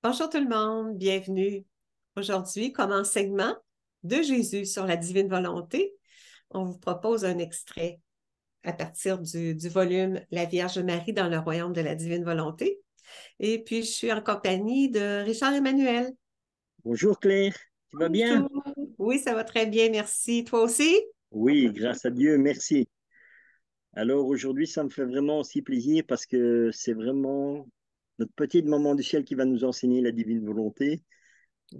Bonjour tout le monde, bienvenue. Aujourd'hui, comme enseignement de Jésus sur la divine volonté, on vous propose un extrait à partir du volume La Vierge Marie dans le royaume de la divine volonté. Et puis, je suis en compagnie de Richard Emmanuel. Bonjour Claire, tu vas bien? Bonjour. Oui, ça va très bien, merci. Toi aussi? Oui, grâce à Dieu, merci. Alors aujourd'hui, ça me fait vraiment aussi plaisir parce que c'est vraiment notre petite maman du ciel qui va nous enseigner la divine volonté.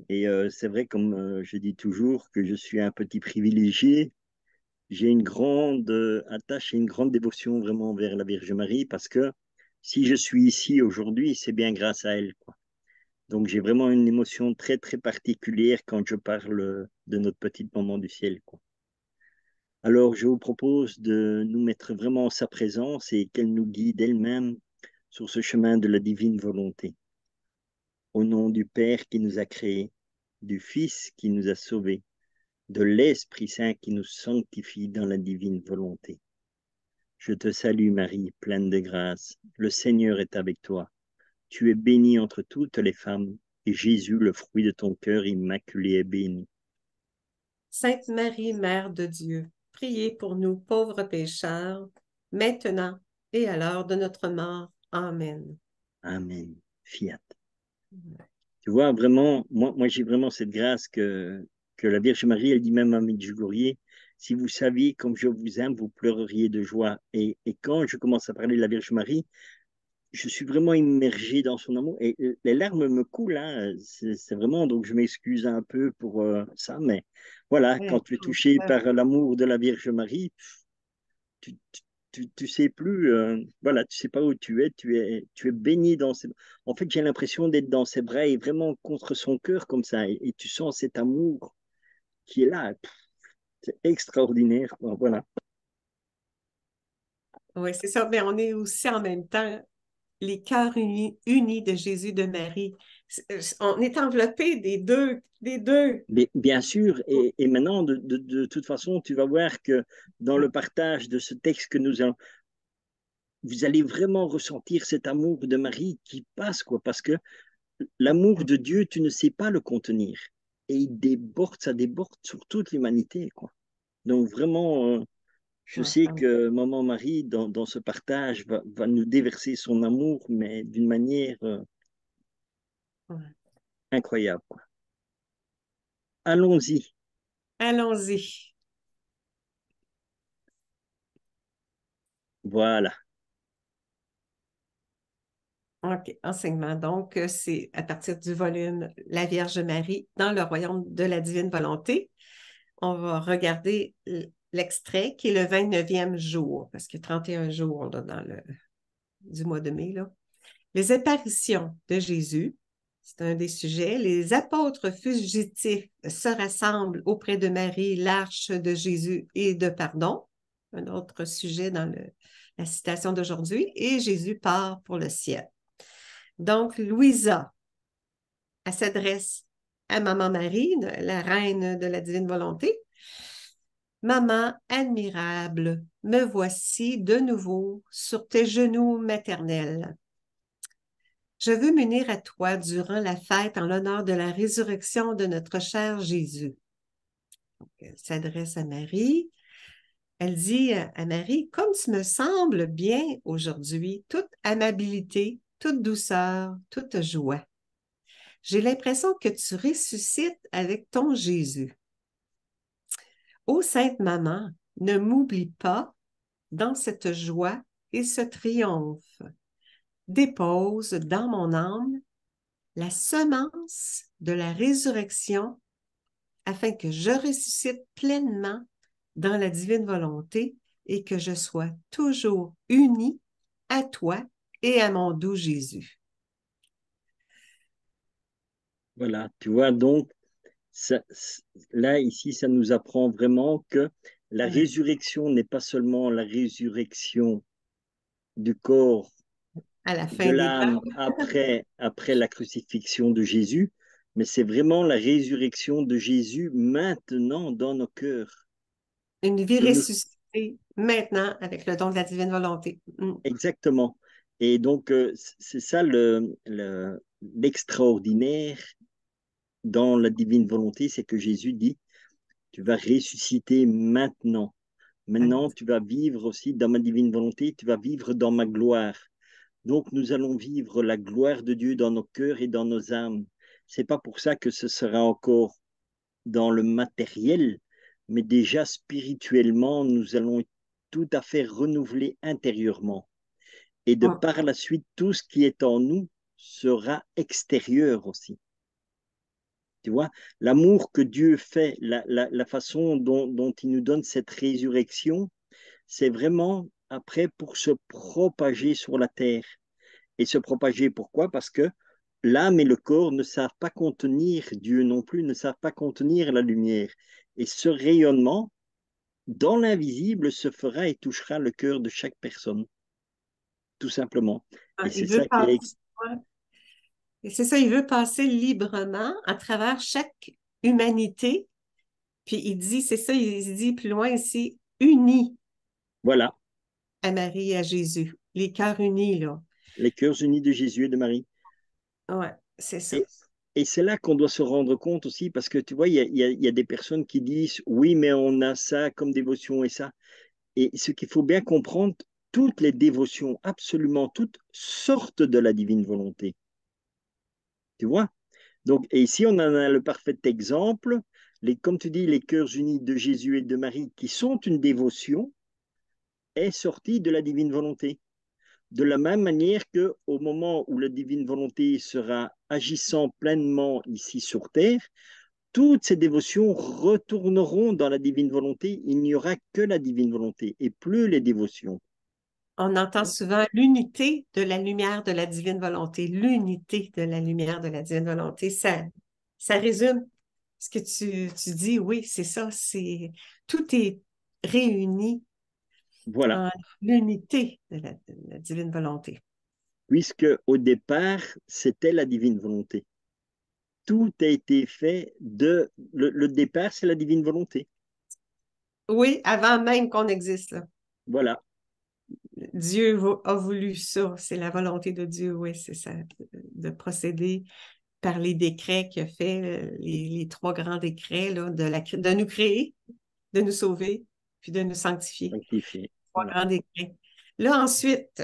Et c'est vrai, comme je dis toujours, que je suis un petit privilégié. J'ai une grande attache et une grande dévotion vraiment vers la Vierge Marie parce que si je suis ici aujourd'hui, c'est bien grâce à elle, quoi. Donc j'ai vraiment une émotion très, très particulière quand je parle de notre petite maman du ciel, quoi. Alors, je vous propose de nous mettre vraiment en sa présence et qu'elle nous guide elle-même sur ce chemin de la divine volonté. Au nom du Père qui nous a créés, du Fils qui nous a sauvés, de l'Esprit Saint qui nous sanctifie dans la divine volonté. Je te salue Marie, pleine de grâce. Le Seigneur est avec toi. Tu es bénie entre toutes les femmes, et Jésus, le fruit de ton cœur immaculé, est béni. Sainte Marie, Mère de Dieu, priez pour nous pauvres pécheurs, maintenant et à l'heure de notre mort. Amen. Amen. Fiat. Tu vois, vraiment, moi j'ai vraiment cette grâce que la Vierge Marie, elle dit même à Medjugorje, si vous saviez comme je vous aime, vous pleureriez de joie. Et quand je commence à parler de la Vierge Marie, je suis vraiment immergé dans son amour et les larmes me coulent, hein. C'est vraiment, donc je m'excuse un peu pour ça, mais voilà, quand Ouais, tu es touché par l'amour de la Vierge Marie, tu sais plus, voilà, tu sais pas où tu es baigné dans ses. En fait, j'ai l'impression d'être dans ses bras et vraiment contre son cœur comme ça, et tu sens cet amour qui est là. C'est extraordinaire, quoi. Voilà. oui, c'est ça. Mais on est aussi en même temps les cœurs unis de Jésus de Marie. On est enveloppé des deux. Mais bien sûr, et maintenant, de toute façon, tu vas voir que dans le partage de ce texte que nous allons, vous allez vraiment ressentir cet amour de Marie qui passe, quoi, parce que l'amour de Dieu, tu ne sais pas le contenir. Et il déborde, ça déborde sur toute l'humanité, quoi. Donc vraiment, je sais que Maman Marie, dans ce partage, va nous déverser son amour, mais d'une manière incroyable, quoi. Allons-y. Allons-y. Voilà. OK, enseignement. Donc, c'est à partir du volume La Vierge Marie dans le royaume de la divine volonté. On va regarder l'extrait qui est le 29e jour, parce qu'il y a 31 jours là, du mois de mai. Là. Les apparitions de Jésus, c'est un des sujets. Les apôtres fugitifs se rassemblent auprès de Marie, l'arche de Jésus et de pardon, un autre sujet dans la citation d'aujourd'hui, et Jésus part pour le ciel. Donc, Louisa, elle s'adresse à Maman Marie, la reine de la divine volonté. Maman admirable, me voici de nouveau sur tes genoux maternels. Je veux m'unir à toi durant la fête en l'honneur de la résurrection de notre cher Jésus. Donc, elle s'adresse à Marie. Elle dit à Marie, comme tu me sembles bien aujourd'hui, toute amabilité, toute douceur, toute joie. J'ai l'impression que tu ressuscites avec ton Jésus. Ô Sainte Maman, ne m'oublie pas dans cette joie et ce triomphe. Dépose dans mon âme la semence de la résurrection afin que je ressuscite pleinement dans la divine volonté et que je sois toujours unie à toi et à mon doux Jésus. Voilà. Tu vois, donc, ça, là, ici, ça nous apprend vraiment que la résurrection n'est pas seulement la résurrection du corps, À la de fin des l'âme temps, après la crucifixion de Jésus, mais c'est vraiment la résurrection de Jésus maintenant dans nos cœurs. une vie De nous, ressuscitée maintenant avec le don de la divine volonté. exactement. Et donc, c'est ça l'extraordinaire dans la divine volonté, c'est que Jésus dit, tu vas ressusciter maintenant. Maintenant, tu vas vivre aussi dans ma divine volonté, tu vas vivre dans ma gloire. Donc, nous allons vivre la gloire de Dieu dans nos cœurs et dans nos âmes. C'est pas pour ça que ce sera encore dans le matériel, mais déjà spirituellement, nous allons être tout à fait renouvelés intérieurement. Et de Hum. par la suite, tout ce qui est en nous sera extérieur aussi. Tu vois, l'amour que Dieu fait, la façon dont il nous donne cette résurrection, c'est vraiment après pour se propager sur la terre. Et se propager, pourquoi? Parce que l'âme et le corps ne savent pas contenir Dieu non plus, ne savent pas contenir la lumière. Et ce rayonnement, dans l'invisible, se fera et touchera le cœur de chaque personne, tout simplement. Et c'est Il veut ça qui est... passer, ouais. Et c'est ça, il veut passer librement à travers chaque humanité. Puis il dit, c'est ça, il dit plus loin ici, unis Voilà, à Marie et à Jésus. Les cœurs unis, là. les cœurs unis de Jésus et de Marie. Ouais, c'est ça. Et, et c'est là qu'on doit se rendre compte aussi, parce que tu vois, il y a des personnes qui disent, oui, mais on a ça comme dévotion et ça. Et ce qu'il faut bien comprendre, toutes les dévotions, absolument toutes, sortent de la divine volonté. Tu vois? Donc, et ici, on en a le parfait exemple. Comme tu dis, les cœurs unis de Jésus et de Marie, qui sont une dévotion, est sortie de la divine volonté. De la même manière que au moment où la divine volonté sera agissant pleinement ici sur terre, toutes ces dévotions retourneront dans la divine volonté. Il n'y aura que la divine volonté et plus les dévotions. On entend souvent l'unité de la lumière de la divine volonté. L'unité de la lumière de la divine volonté. Ça résume ce que tu dis. Oui, c'est ça. Tout est réuni Voilà. en l'unité de la divine volonté. Puisque au départ, c'était la divine volonté. Tout a été fait le départ, c'est la divine volonté. Oui, avant même qu'on existe, là. Voilà. Dieu a voulu ça. C'est la volonté de Dieu, oui, c'est ça, de procéder par les décrets qu'il a fait, les trois grands décrets là, de nous créer, de nous sauver, puis de nous sanctifier. Sanctifié. Trois Voilà. grands décrets. Là, ensuite,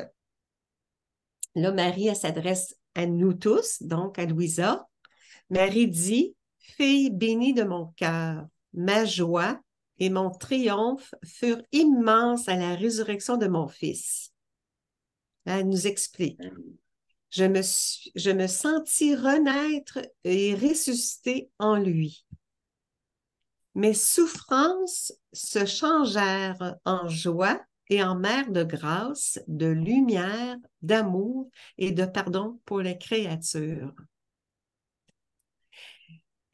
là, Marie, elle s'adresse à nous tous, donc à Louisa. Marie dit, Fille bénie de mon cœur, ma joie et mon triomphe furent immenses à la résurrection de mon fils. Elle nous explique. Je me sentis renaître et ressusciter en lui. Mes souffrances se changèrent en joie et en mer de grâce, de lumière, d'amour et de pardon pour les créatures.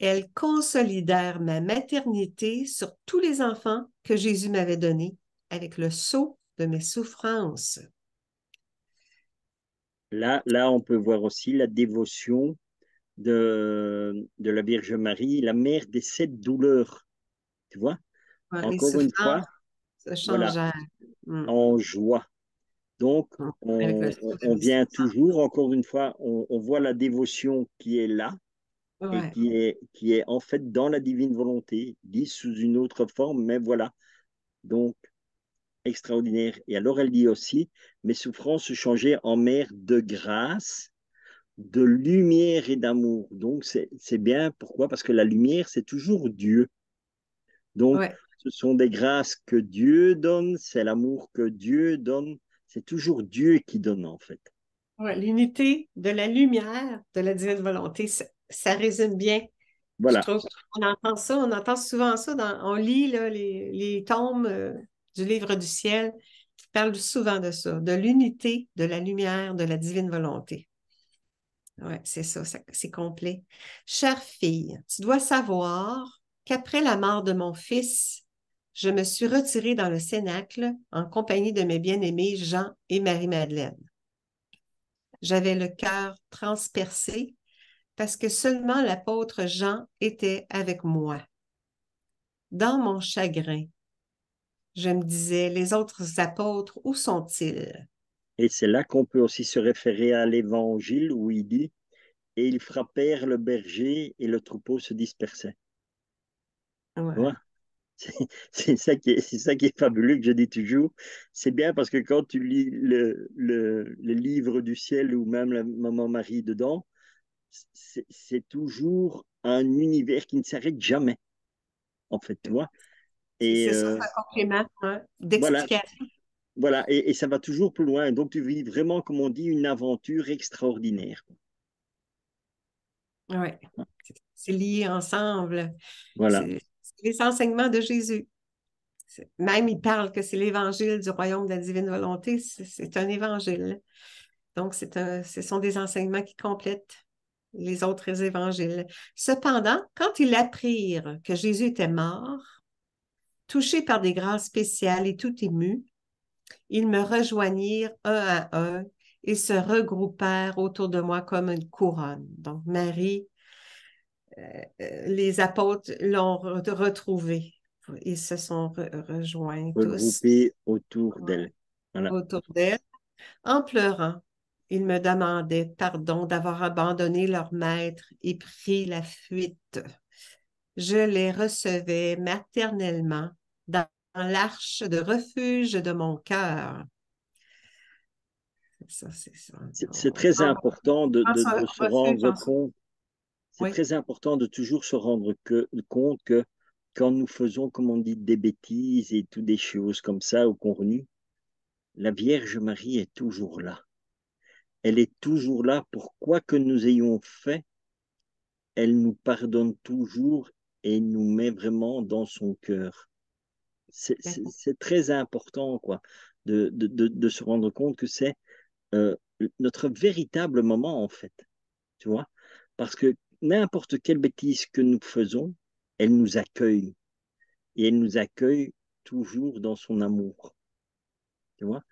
Elles consolidèrent ma maternité sur tous les enfants que Jésus m'avait donnés avec le sceau de mes souffrances. Là, on peut voir aussi la dévotion de la Vierge Marie, la mère des sept douleurs. Tu vois? Les Encore une souffrances fois, se voilà, changèrent. Mm. en joie. Donc, Avec le sceau de on mes vient souffrances. toujours, encore une fois, on voit la dévotion qui est là et Ouais. qui est en fait dans la divine volonté, dit sous une autre forme, mais voilà. Donc, extraordinaire. Et alors, elle dit aussi, mes souffrances se changeaient en mer de grâce, de lumière et d'amour. Donc, c'est bien. Pourquoi? Parce que la lumière, c'est toujours Dieu. Donc, Ouais. ce sont des grâces que Dieu donne, c'est l'amour que Dieu donne. C'est toujours Dieu qui donne, en fait. Ouais, l'unité de la lumière de la divine volonté, ça résume bien. Je Voilà. trouve qu'on entend ça, on entend souvent ça, on lit là, les tomes du livre du ciel qui parlent souvent de ça, de l'unité de la lumière de la divine volonté. Oui, c'est ça, c'est complet. Chère fille, tu dois savoir qu'après la mort de mon fils, je me suis retirée dans le cénacle en compagnie de mes bien-aimés Jean et Marie-Madeleine. J'avais le cœur transpercé parce que seulement l'apôtre Jean était avec moi. Dans mon chagrin, je me disais, les autres apôtres, où sont-ils? Et c'est là qu'on peut aussi se référer à l'évangile où il dit, et ils frappèrent le berger et le troupeau se dispersait. Tu Ouais. vois? C'est c'est ça qui est fabuleux que je dis toujours. C'est bien parce que quand tu lis le livre du ciel ou même la Maman Marie dedans, c'est toujours un univers qui ne s'arrête jamais, en fait, tu vois. Et C'est ça, c'est un complément, hein, voilà, d'explication. voilà, et ça va toujours plus loin. Donc tu vis vraiment, comme on dit, une aventure extraordinaire. Oui, c'est lié ensemble. Voilà, C'est les enseignements de Jésus. Même, il parle que c'est l'évangile du royaume de la divine volonté. C'est un évangile. Donc, ce sont des enseignements qui complètent les autres évangiles. Cependant, quand ils apprirent que Jésus était mort, touchés par des grâces spéciales et tout émus, ils me rejoignirent un à un et se regroupèrent autour de moi comme une couronne. Donc, Marie, les apôtres l'ont retrouvé. Ils se sont rejoints tous, regroupés autour ouais, d'elle. Voilà. autour d'elle. En pleurant, ils me demandaient pardon d'avoir abandonné leur maître et pris la fuite. Je les recevais maternellement dans l'arche de refuge de mon cœur. Ça, c'est ça. C'est très important On se de se refuge rendre en soi. compte. C'est Oui, très important de toujours se rendre compte que quand nous faisons, comme on dit, des bêtises et toutes des choses comme ça ou qu'on renie, la Vierge Marie est toujours là. Elle est toujours là pour quoi que nous ayons fait. Elle nous pardonne toujours et nous met vraiment dans son cœur. d'accord. C'est très important, quoi, de se rendre compte que c'est euh, notre véritable moment, en fait. Tu vois? Parce que n'importe quelle bêtise que nous faisons, elle nous accueille. Et elle nous accueille toujours dans son amour. Tu vois?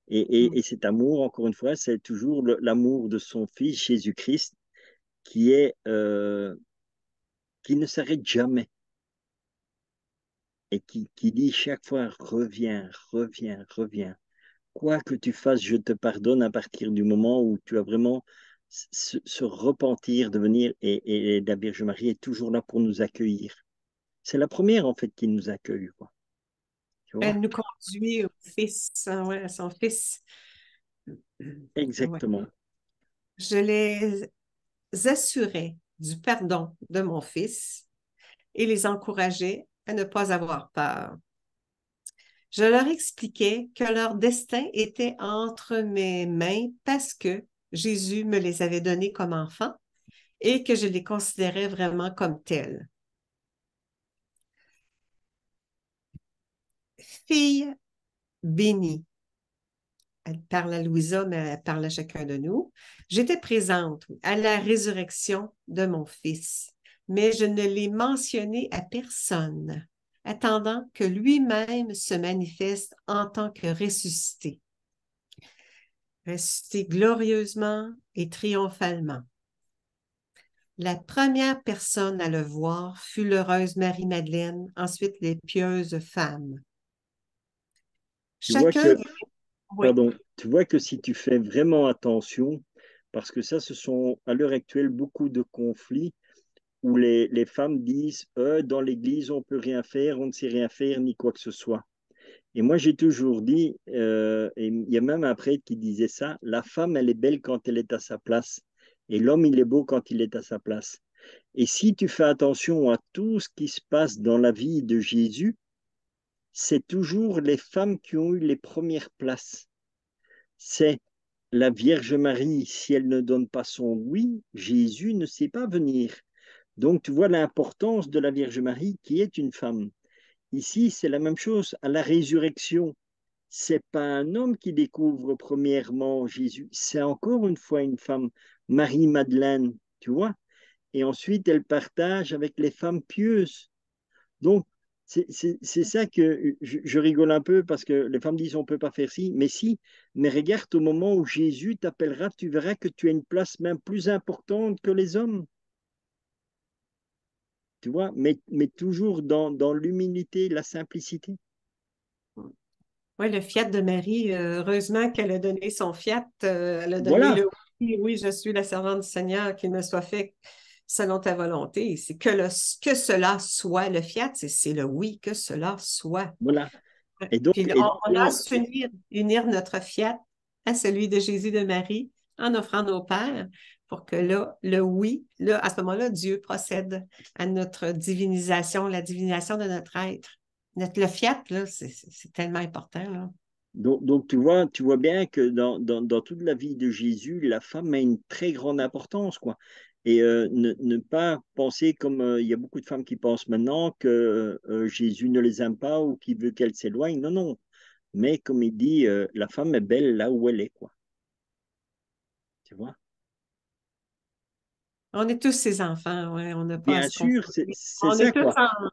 Et cet amour, encore une fois, c'est toujours l'amour de son Fils Jésus-Christ qui est qui ne s'arrête jamais et qui dit chaque fois reviens, reviens, reviens. Quoi que tu fasses, je te pardonne à partir du moment où tu as vraiment se repentir de venir et la Vierge Marie est toujours là pour nous accueillir. C'est la première en fait qui nous accueille, quoi. Tu vois? Elle nous conduit au Fils, hein, ouais, à son Fils. Ouais. Exactement. Je les assurais du pardon de mon Fils et les encourageais à ne pas avoir peur. Je leur expliquais que leur destin était entre mes mains parce que Jésus me les avait donnés comme enfants et que je les considérais vraiment comme tels. Fille bénie, elle parle à Louisa, mais elle parle à chacun de nous. J'étais présente à la résurrection de mon fils, mais je ne l'ai mentionné à personne, attendant que lui-même se manifeste en tant que ressuscité, ressuscité glorieusement et triomphalement. La première personne à le voir fut l'heureuse Marie-Madeleine, ensuite les pieuses femmes. Tu vois Chacun, que, oui, pardon, tu vois que si tu fais vraiment attention, parce que ça, ce sont à l'heure actuelle beaucoup de conflits où les femmes disent, dans l'Église, on ne peut rien faire, on ne sait rien faire, ni quoi que ce soit. Et moi, j'ai toujours dit, et il y a même un prêtre qui disait ça, la femme, elle est belle quand elle est à sa place, et l'homme, il est beau quand il est à sa place. Et si tu fais attention à tout ce qui se passe dans la vie de Jésus, c'est toujours les femmes qui ont eu les premières places. C'est la Vierge Marie, si elle ne donne pas son oui, Jésus ne sait pas venir. Donc, tu vois l'importance de la Vierge Marie qui est une femme. Ici, c'est la même chose. À la résurrection, c'est pas un homme qui découvre premièrement Jésus, c'est encore une fois une femme, Marie-Madeleine, tu vois. Et ensuite, elle partage avec les femmes pieuses. Donc, c'est ça que je rigole un peu parce que les femmes disent on ne peut pas faire ci, mais si, mais regarde au moment où Jésus t'appellera, tu verras que tu as une place même plus importante que les hommes, tu vois, mais toujours dans l'humilité, la simplicité. ouais, le fiat de Marie, heureusement qu'elle a donné son fiat, elle a donné Voilà, le Oui, oui, je suis la servante du Seigneur, qu'il me soit fait selon ta volonté. C'est que cela soit. Le fiat, c'est le oui, que cela soit. Voilà. Puis on a su unir notre fiat à celui de Jésus de Marie en offrant nos pères pour que là, le oui, là, à ce moment-là, Dieu procède à notre divinisation, la divinisation de notre être. Le fiat, là, c'est tellement important, là. Donc, tu vois bien que dans toute la vie de Jésus, la femme a une très grande importance, quoi. Et ne pas penser comme il y a beaucoup de femmes qui pensent maintenant que Jésus ne les aime pas ou qu'il veut qu'elles s'éloignent. Non, non. Mais comme il dit, la femme est belle là où elle est, quoi. Tu vois? On est tous ses enfants, ouais, on n'a pas à Bien se sûr, conformer. c'est On est ça, tous quoi. en,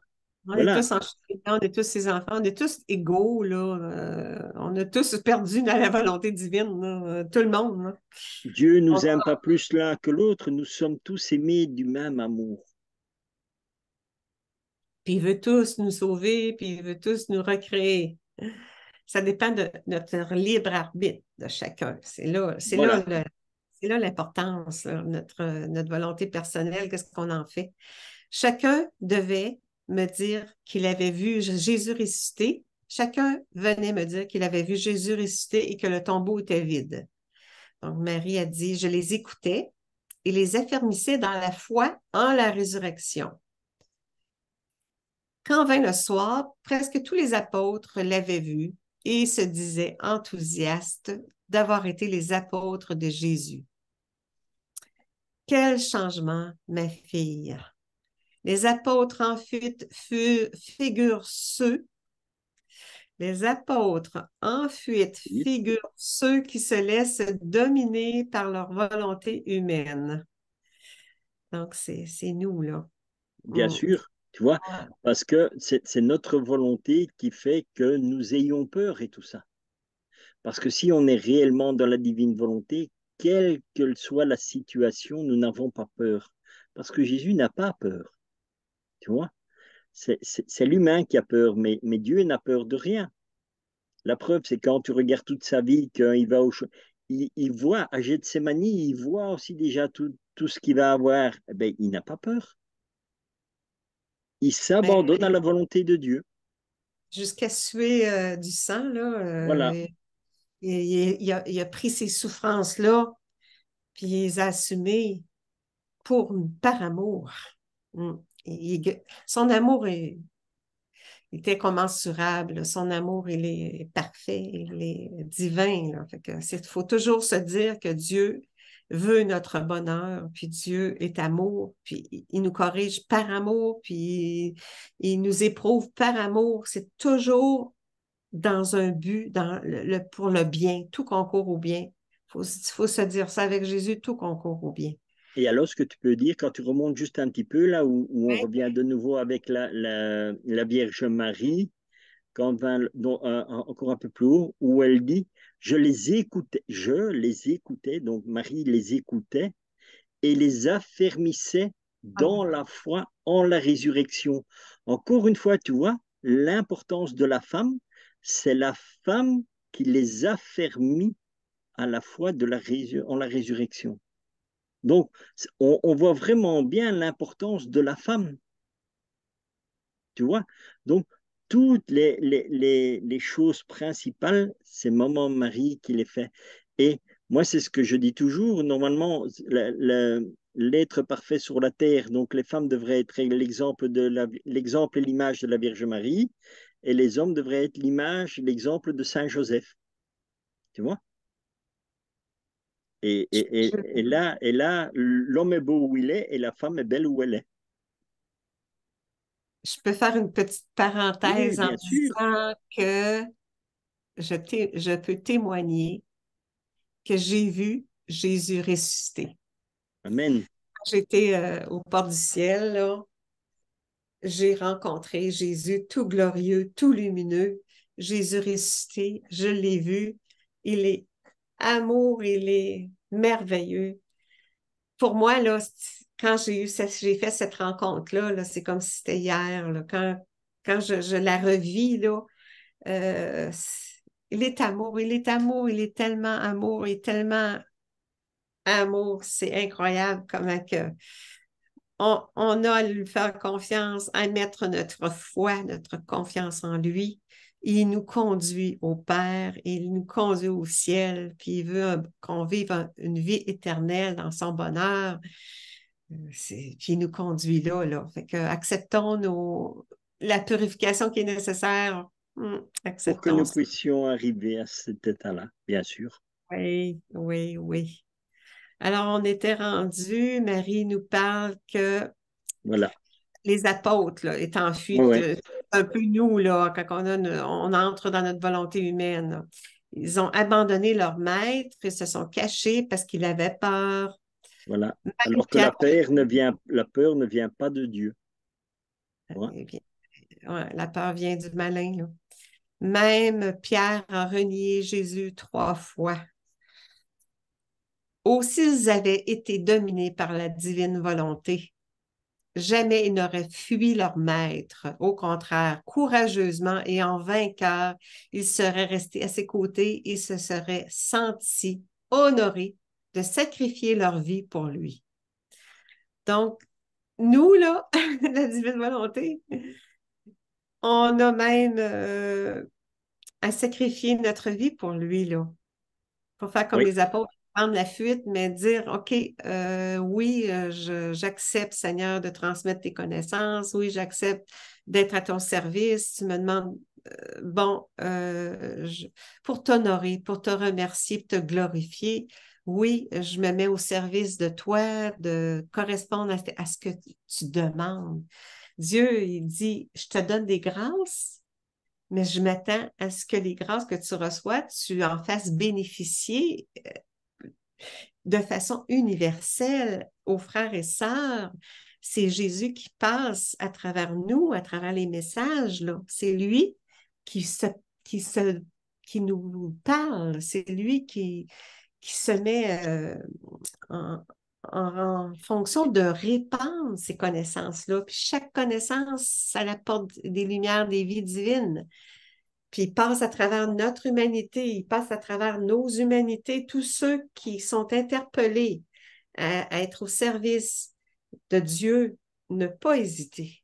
on est Voilà. tous en cheminement, on est tous ses enfants, on est tous égaux, là. On a tous perdu dans la volonté divine, là, tout le monde, là. Dieu On- nous aime pas plus l'un que l'autre. Nous sommes tous aimés du même amour. Puis il veut tous nous sauver, puis il veut tous nous recréer. Ça dépend de notre libre arbitre de chacun. Voilà. C'est là l'importance, là, notre volonté personnelle, qu'est-ce qu'on en fait. Chacun devait me dire qu'il avait vu Jésus ressuscité. Chacun venait me dire qu'il avait vu Jésus ressuscité et que le tombeau était vide. Donc Marie a dit, je les écoutais et les affermissais dans la foi en la résurrection. Quand vint le soir, presque tous les apôtres l'avaient vu et se disaient enthousiastes d'avoir été les apôtres de Jésus. Quel changement, ma fille! Les apôtres en fuite figurent ceux, les apôtres en fuite figurent ceux qui se laissent dominer par leur volonté humaine. Donc, c'est nous, là. Bien sûr, tu vois, parce que c'est notre volonté qui fait que nous ayons peur et tout ça. Parce que si on est réellement dans la divine volonté, quelle que soit la situation, nous n'avons pas peur. Parce que Jésus n'a pas peur, tu vois. C'est l'humain qui a peur, mais Dieu n'a peur de rien. La preuve, c'est quand tu regardes toute sa vie, qu'il va il voit à Gethsémani, il voit aussi déjà tout ce qu'il va avoir. Eh ben, il n'a pas peur. Il Mais s'abandonne à la volonté de Dieu. jusqu'à suer du sang, là, Voilà. il a pris ces souffrances-là, puis il les a assumées par amour. Mm. Son amour était commensurable. Son amour, il est parfait, il est divin, là. Fait que faut toujours se dire que Dieu veut notre bonheur, puis Dieu est amour, puis il nous corrige par amour, puis il nous éprouve par amour. C'est toujours dans un but, pour le bien. Tout concourt au bien. Faut se dire ça avec Jésus, tout concourt au bien. Et alors, ce que tu peux dire, quand tu remontes juste un petit peu, là où on Ouais. revient de nouveau avec la Vierge Marie, encore un peu plus haut, où elle dit, je les écoutais, donc Marie les écoutait et les affermissait dans la foi en la résurrection. Encore une fois, tu vois, l'importance de la femme, c'est la femme qui les affermit à la foi en la résurrection. Donc, on voit vraiment bien l'importance de la femme, tu vois. Donc, toutes les choses principales, c'est Maman Marie qui les fait. Et moi, c'est ce que je dis toujours. Normalement, l'être parfait sur la terre, donc les femmes devraient être l'exemple et l'image de la Vierge Marie, et les hommes devraient être l'image, l'exemple de Saint Joseph, tu vois. Et là, l'homme est beau où il est et la femme est belle où elle est. Je peux faire une petite Oui, parenthèse en bien sûr. disant que je peux témoigner que j'ai vu Jésus ressuscité. Amen. Quand j'étais au port du ciel, là, j'ai rencontré Jésus tout glorieux, tout lumineux. Jésus ressuscité, je l'ai vu. Il est amour, il est merveilleux. Pour moi, là, quand j'ai fait cette rencontre-là, là, c'est comme si c'était hier. Là, quand je la revis, là, euh, il est amour, il est amour, il est tellement amour, il est tellement amour. C'est incroyable comment que on a à lui faire confiance, à mettre notre foi, notre confiance en lui. Il nous conduit au Père, il nous conduit au ciel, puis il veut qu'on vive une vie éternelle dans son bonheur. Puis il nous conduit là, là. Fait que acceptons la purification qui est nécessaire. Pour que Acceptons nous ça. puissions arriver à cet état-là, bien sûr. Oui, oui, oui. Alors, on était rendu, Marie nous parle que Voilà. les apôtres là, est en Ouais, fuite, ouais. un peu nous, là, quand on entre dans notre volonté humaine. Là. Ils ont abandonné leur maître et se sont cachés parce qu'ils avaient peur. Voilà. Alors que Marie-Pierre, la peur ne vient pas de Dieu. Ouais. eh bien, ouais, la peur vient du malin. Là. Même Pierre a renié Jésus 3 fois. Aussi, ils avaient été dominés par la divine volonté. Jamais ils n'auraient fui leur maître. Au contraire, courageusement et en vainqueur, ils seraient restés à ses côtés et se seraient sentis honorés de sacrifier leur vie pour lui. Donc, nous, là, la divine volonté, on a même à sacrifier notre vie pour lui, là. Pour faire comme Oui, les apôtres, prendre la fuite, mais dire, OK, oui, j'accepte, Seigneur, de transmettre tes connaissances. Oui, j'accepte d'être à ton service. Tu me demandes, bon, pour t'honorer, pour te remercier, pour te glorifier. Oui, je me mets au service de toi, de correspondre à ce que tu demandes. Dieu, il dit, je te donne des grâces, mais je m'attends à ce que les grâces que tu reçois, tu en fasses bénéficier de façon universelle aux frères et sœurs. C'est Jésus qui passe à travers nous, à travers les messages, là. C'est lui qui se, qui se, qui nous parle. C'est lui qui se met en, en fonction de répandre ces connaissances-là. Puis chaque connaissance, ça apporte des lumières, des vies divines. Puis il passe à travers notre humanité, il passe à travers nos humanités, tous ceux qui sont interpellés à être au service de Dieu, ne pas hésiter,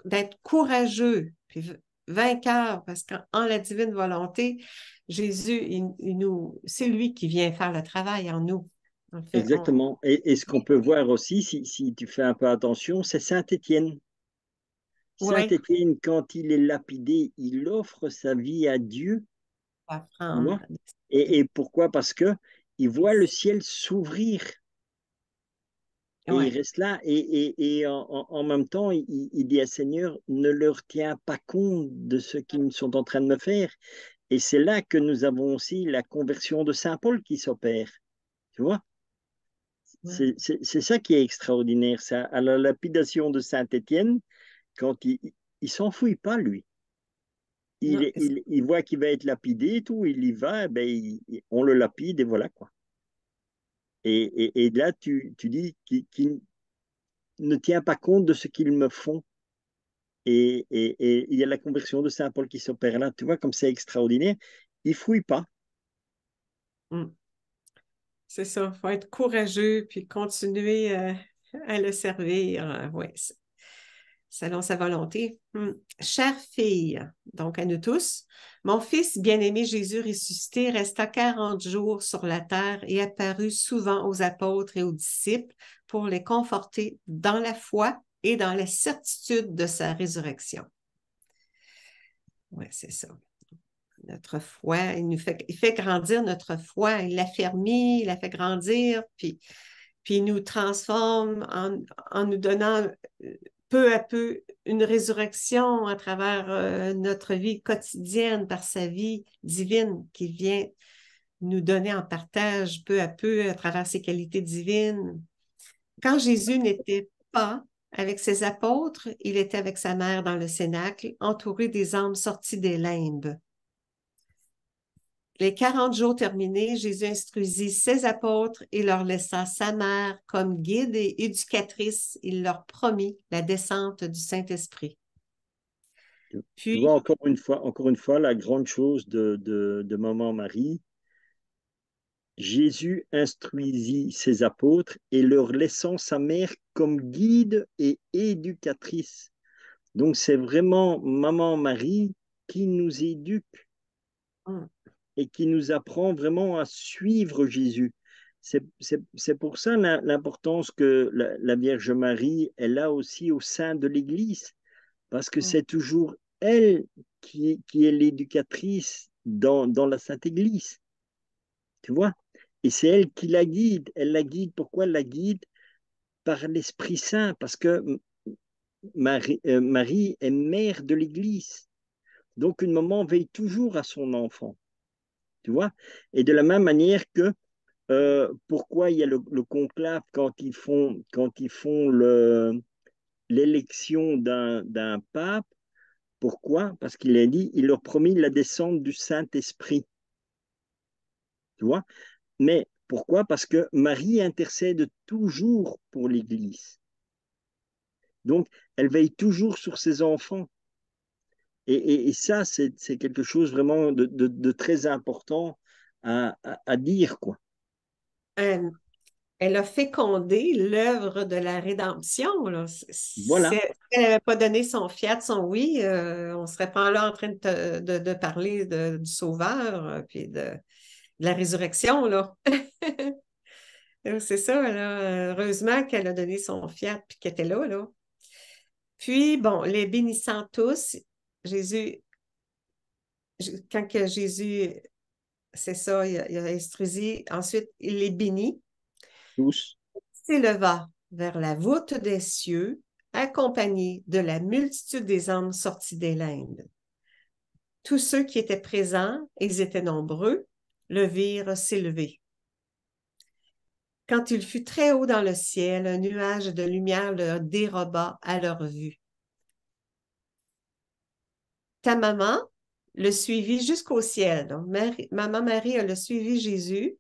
d'être courageux, puis vainqueur, parce qu'en la divine volonté, Jésus, c'est lui qui vient faire le travail en nous. En fait, exactement. Et ce qu'on peut voir aussi, si tu fais un peu attention, c'est Saint-Étienne. oui, Saint-Étienne, quand il est lapidé, il offre sa vie à Dieu. Tu apprendre. vois. Et pourquoi? Parce que il voit le ciel s'ouvrir et il Oui, reste là. Et en même temps, il dit à Seigneur, ne leur tiens pas compte de ce qu'ils sont en train de me faire. Et c'est là que nous avons aussi la conversion de Saint Paul qui s'opère. Tu vois? C'est ça qui est extraordinaire. Ça, à la lapidation de Saint-Étienne, quand il s'enfuit pas, lui. non, Il voit qu'il va être lapidé et tout, il y va, eh ben, on le lapide et voilà quoi. Et là, tu dis qu'il ne tient pas compte de ce qu'ils me font. Et il y a la conversion de Saint Paul qui s'opère là. Tu vois, comme c'est extraordinaire. Il fouille pas. mm. C'est ça, il faut être courageux puis continuer à le servir, ouais, selon sa volonté. Chère fille, donc à nous tous, mon fils bien-aimé Jésus ressuscité resta 40 jours sur la terre et apparut souvent aux apôtres et aux disciples pour les conforter dans la foi et dans la certitude de sa résurrection. Oui, c'est ça. Notre foi, il fait grandir notre foi, il l'affermit, il la fait grandir, puis il nous transforme en nous donnant peu à peu une résurrection à travers notre vie quotidienne par sa vie divine qu'il vient nous donner en partage peu à peu à travers ses qualités divines. Quand Jésus n'était pas avec ses apôtres, il était avec sa mère dans le cénacle, entouré des âmes sorties des limbes. Les 40 jours terminés, Jésus instruisit ses apôtres et leur laissa sa mère comme guide et éducatrice. Il leur promit la descente du Saint-Esprit. Tu vois, Puis, encore une fois, la grande chose de Maman Marie, Jésus instruisit ses apôtres et leur laissant sa mère comme guide et éducatrice. Donc c'est vraiment Maman Marie qui nous éduque Mm. et qui nous apprend vraiment à suivre Jésus. C'est pour ça l'importance que la Vierge Marie est là aussi au sein de l'Église, parce que Mm. c'est toujours elle qui est l'éducatrice dans la Sainte Église, tu vois. Et c'est elle qui la guide. Elle la guide, pourquoi elle la guide? Par l'Esprit Saint, parce que Marie est mère de l'Église. Donc une maman veille toujours à son enfant, tu vois. Et de la même manière que pourquoi il y a le conclave quand ils font l'élection d'un pape. Pourquoi? Parce qu'il a dit, il leur promit la descente du Saint-Esprit. Tu vois? Mais pourquoi? Parce que Marie intercède toujours pour l'Église. Donc, elle veille toujours sur ses enfants. Et ça, c'est quelque chose vraiment de très important à dire, quoi. Euh, Elle a fécondé l'œuvre de la rédemption, là. Voilà. Elle n'avait pas donné son fiat, son oui, on ne serait pas là en train de parler du Sauveur, puis de la résurrection, là. C'est ça, là. Heureusement qu'elle a donné son fiat, puis qu'elle était là, là. Puis, bon, les bénissant tous, Jésus, quand que Jésus, c'est ça, il a instruit, ensuite, il les bénit. Tous. S'éleva vers la voûte des cieux, accompagné de la multitude des âmes sortis des limbes. Tous ceux qui étaient présents, et ils étaient nombreux, le virent s'élever. Quand il fut très haut dans le ciel, un nuage de lumière leur déroba à leur vue. Ta maman le suivit jusqu'au ciel. Donc, Maman Marie le suivi Jésus.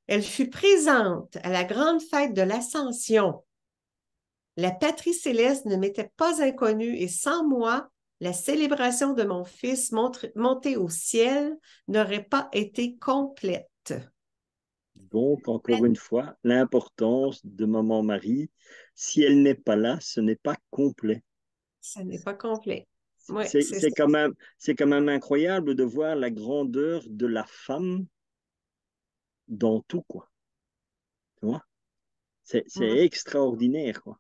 Elle fut présente à la grande fête de l'Ascension. La patrie céleste ne m'était pas inconnue et sans moi, la célébration de mon fils monté au ciel n'aurait pas été complète. Donc, encore une fois, l'importance de Maman Marie. Si elle n'est pas là, ce n'est pas complet. Ça n'est pas complet. Oui, C'est c'est c'est ça. quand même, c'est quand même incroyable de voir la grandeur de la femme dans tout, quoi. Tu vois? C'est Mm. extraordinaire, quoi.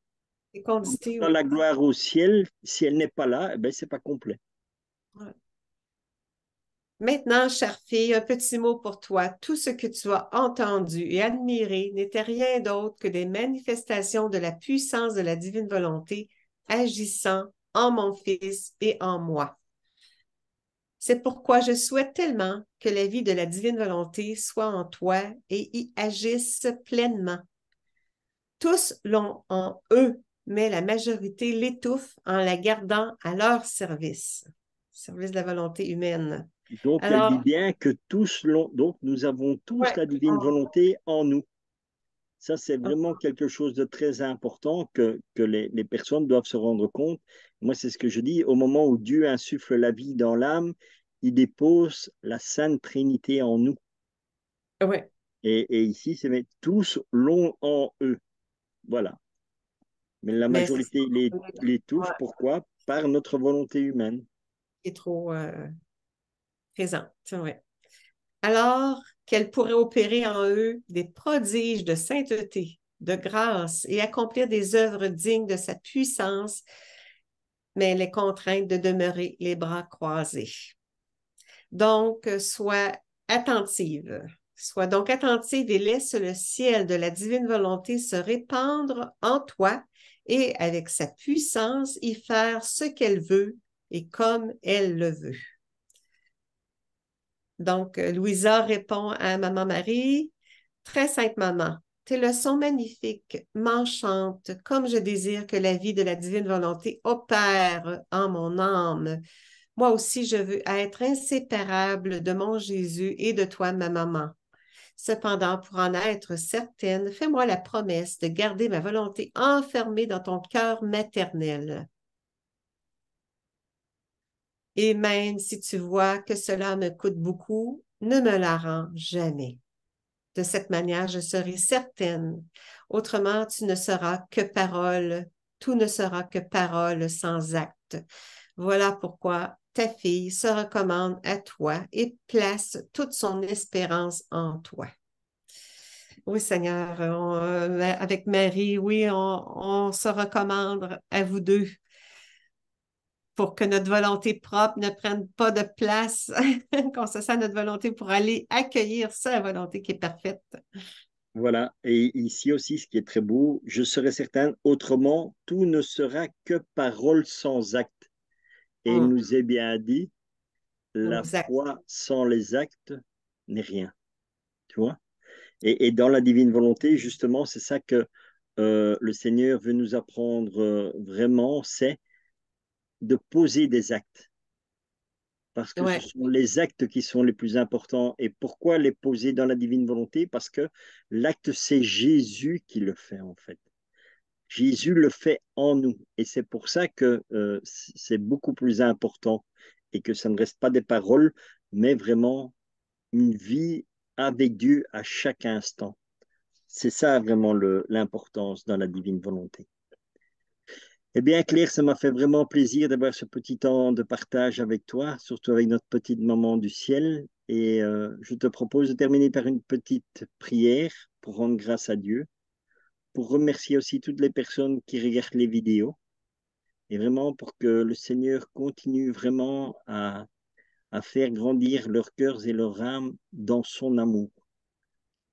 Fécondité, Dans oui. la gloire au ciel, si elle n'est pas là, eh ben, c'est pas complet. Ouais. Maintenant, chère fille, un petit mot pour toi. Tout ce que tu as entendu et admiré n'était rien d'autre que des manifestations de la puissance de la divine volonté agissant en mon fils et en moi. C'est pourquoi je souhaite tellement que la vie de la divine volonté soit en toi et y agisse pleinement. Tous l'ont en eux, mais la majorité l'étouffe en la gardant à leur service, service de la volonté humaine. Donc, elle dit Alors, bien que tous l'ont, donc nous avons tous ouais, la divine volonté en nous. Ça, c'est vraiment quelque chose de très important que les personnes doivent se rendre compte. Moi, c'est ce que je dis, au moment où Dieu insuffle la vie dans l'âme, il dépose la Sainte Trinité en nous. ouais, Et ici, c'est mais tous l'ont en eux. Voilà. Mais la mais c'est majorité les touche. ouais, Pourquoi? Par notre volonté humaine. qui est trop présente. Ouais. Alors qu'elle pourrait opérer en eux des prodiges de sainteté, de grâce et accomplir des œuvres dignes de sa puissance, mais elle est contrainte de demeurer les bras croisés. Donc, sois donc attentive et laisse le ciel de la divine volonté se répandre en toi et avec sa puissance y faire ce qu'elle veut et comme elle le veut. Donc, Louisa répond à Maman Marie, très sainte maman, tes leçons magnifiques m'enchantent comme je désire que la vie de la divine volonté opère en mon âme. Moi aussi, je veux être inséparable de mon Jésus et de toi, ma maman. Cependant, pour en être certaine, fais-moi la promesse de garder ma volonté enfermée dans ton cœur maternel. Et même si tu vois que cela me coûte beaucoup, ne me la rends jamais. De cette manière, je serai certaine. Autrement, tu ne seras que parole, tout ne sera que parole sans acte. Voilà pourquoi ta fille se recommande à toi et place toute son espérance en toi. Oui, Seigneur, avec Marie, oui, on se recommande à vous deux pour que notre volonté propre ne prenne pas de place, qu'on se sent notre volonté pour aller accueillir sa volonté qui est parfaite. Voilà. Et ici aussi, ce qui est très beau, je serai certain, autrement, tout ne sera que parole sans acte. Et il Mm. nous est bien dit, la Nos actes. foi sans les actes n'est rien. Tu vois? Et dans la divine volonté, justement, c'est ça que le Seigneur veut nous apprendre vraiment, c'est de poser des actes. Parce que ce Ouais, sont les actes qui sont les plus importants. Et pourquoi les poser dans la divine volonté? Parce que l'acte, c'est Jésus qui le fait, en fait. Jésus le fait en nous. Et c'est pour ça que c'est beaucoup plus important et que ça ne reste pas des paroles, mais vraiment une vie avec Dieu à chaque instant. C'est ça vraiment l'importance dans la divine volonté. Eh bien, Claire, ça m'a fait vraiment plaisir d'avoir ce petit temps de partage avec toi, surtout avec notre petite maman du ciel. Et je te propose de terminer par une petite prière pour rendre grâce à Dieu, pour remercier aussi toutes les personnes qui regardent les vidéos et vraiment pour que le Seigneur continue vraiment à faire grandir leurs cœurs et leurs âmes dans son amour,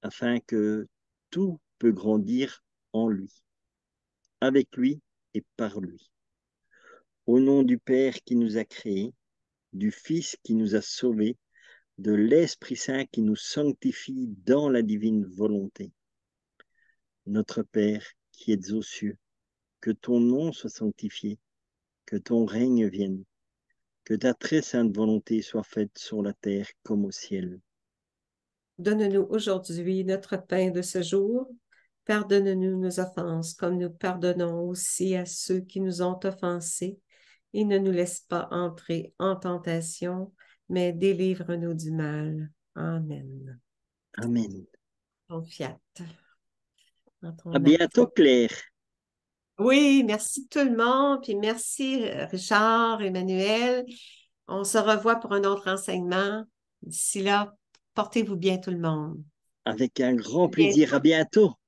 afin que tout peut grandir en lui, avec lui et par lui. Au nom du Père qui nous a créés, du Fils qui nous a sauvés, de l'Esprit Saint qui nous sanctifie dans la divine volonté. Notre Père qui es aux cieux, que ton nom soit sanctifié, que ton règne vienne, que ta très sainte volonté soit faite sur la terre comme au ciel. donne-nous aujourd'hui notre pain de ce jour. Pardonne-nous nos offenses, comme nous pardonnons aussi à ceux qui nous ont offensés. Et ne nous laisse pas entrer en tentation, mais délivre-nous du mal. Amen. Amen. Ton fiat, dans À ton acte. bientôt, Claire. Oui, merci tout le monde, puis merci Richard, Emmanuel. On se revoit pour un autre enseignement. D'ici là, portez-vous bien tout le monde. Avec un grand À plaisir. À bientôt. bientôt.